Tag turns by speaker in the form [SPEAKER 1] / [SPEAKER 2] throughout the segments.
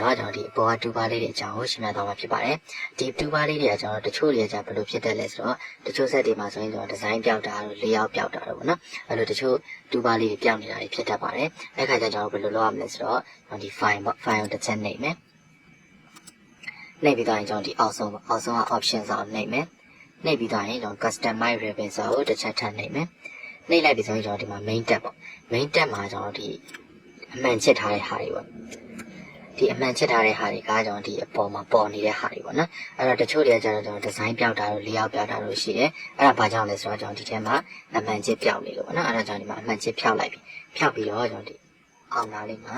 [SPEAKER 1] တော့ကျွန်တော်ဒီအပေါ်က2ပါးလေးတွေအကြောင်းကိုရှင်းပြသွားမှာဖြစ်ပါတယ်ဒီ2ပါးလေးတွေကကျွန်တော်တချို့တွေကဘယ်လိုဖြစ်တယ်လဲဆိုတော့တချို့ set တွေမှာဆိုရင်ကျွန်တော်ဒီဇိုင်းပြောက်တာတို့ layout ပြောက်တာတို့ပေါ့နော်အဲ့လိုတချို့2ပါးလေးတွေပြောက်နေတာတွေဖြစ်တတ်ပါတယ်အဲ့ခါကျကျွန်တော်ဘယ်လိုလုပ်ရမလဲဆိုတော့ဒီ file ပေါ့ file ကိုတစ်ချက်နှိပ်မယ်နှိပ်ပြီးတော့ကျွန်တော်ဒီအောက်ဆုံးက option ဆိုအောင်နှိပ်မယ်နှိပ်ပြီးတော့ကျွန်တော် customize ribbon ဆိုကိုတစ်ချက်ထပ်နှိပ်မယ်နှိပ်လိုက်ပြီးဆိုရင်ကျွန်တော်ဒီမှာ main tab ပေါ့ main tab မှာကျွန်တော်ဒီအမှန်ချစ်ထားတဲ့ဟာတွေပေါ့ဒီအမှန်ချစ်ထားတဲ့ဟာတွေကကျွန်တော်ဒီအပေါ်မှာပေါ်နေတဲ့ဟာတွေပေါ့နော်အဲ့တော့တချို့တွေကကျတော့ကျွန်တော်ဒီဇိုင်းပြောက်တာတို့ layout ပြောက်တာတို့ရှိတယ်အဲ့ဒါဘာကြောင့်လဲဆိုတော့ကျွန်တော်ဒီထဲမှာအမှန်ချစ်ပြောက်နေလို့ပေါ့နော်အဲ့ဒါကြောင့်ဒီမှာအမှန်ချစ်ဖြောက်လိုက်ပြီဖြောက်ပြီးတော့ကျွန်တော်ဒီအောင်သားလေးမှာ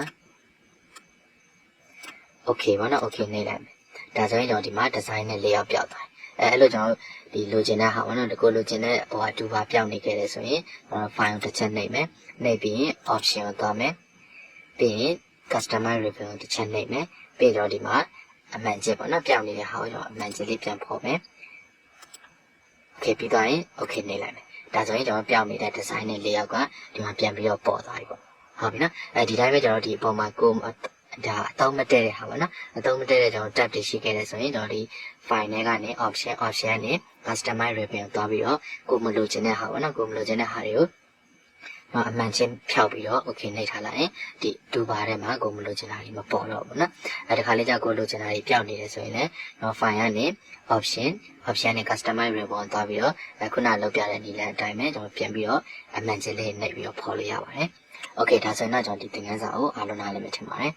[SPEAKER 1] okay ပေါ့နော် okay နေလိုက်မယ်ဒါဆိုရင်ကျွန်တော်ဒီမှာဒီဇိုင်းနဲ့ layout ပြောက်သွားတယ်အဲ့လိုကျွန်တော်ဒီလိုချင်တဲ့ဟာပေါ့နော်ဒီကိုလိုချင်တဲ့ဟိုဟာ2ပါပြောက်နေခဲ့တယ်ဆိုရင်ကျွန်တော် file တစ်ချက်နှိပ်မယ်နှိပ်ပြီးရင် option ကိုသွားမယ်ပြီးရင် customize ribbon ကိုတစ်ချက်နှိပ်မယ်ပြီးတော့ဒီမှာအမှန်ချစ်ပေါ့နော်ပြောက်နေတဲ့ဟာကိုကျွန်တော်အမှန်ချစ်လေးပြန်ဖော်မယ် okay ပြီးသွားရင် okay နှိပ်လိုက်မယ်ဒါဆိုရင်ကျွန်တော်ပြောက်နေတဲ့ design နဲ့ layout ကဒီမှာပြန်ပြီးတော့ပေါ်သွားပြီပေါ့ဟုတ်ပြီနော်ဒီတိုင်းပဲကျွန်တော်ဒီအပေါ်မှာကိုဒါအသုံးမတည့်တဲ့ဟာပေါ့နော်အသုံးမတည့်တဲ့ကျွန်တော် tab တွေရှိခဲ့တယ်ဆိုရင်ကျွန်တော်ဒီ file နဲ့ကနေ option နဲ့ customize ribbon ကိုသွားပြီးတော့ကိုမလိုချင်တဲ့ဟာပေါ့နော်ကိုမလိုချင်တဲ့ဟာတွေကိုအမှန်ချင်းဖြောက်ပြီးတော့ okay နှိပ်ထားလိုက်ရင်ဒီ2ပါးထဲမှာကိုမလိုချင်တာတွေမပေါ်တော့ဘူးနော်ဒီခါလေးကျကိုလိုချင်တာတွေပျောက်နေတယ်ဆိုရင်လည်းတော့ file ကနေ option နဲ့ customize ribbon သွားပြီးတော့ခုနလောက်ပြတဲ့နည်းလမ်းအတိုင်းပဲကျွန်တော်ပြန်ပြီးတော့အမှန်ချင်းလေးနှိပ်ပြီးတော့ဖော်လို့ရပါတယ်okay ဒါဆိုရင်တော့ကျွန်တော်ဒီသင်ခန်းစာကိုအားလုံးနားလည်မယ်ထင်ပါတယ်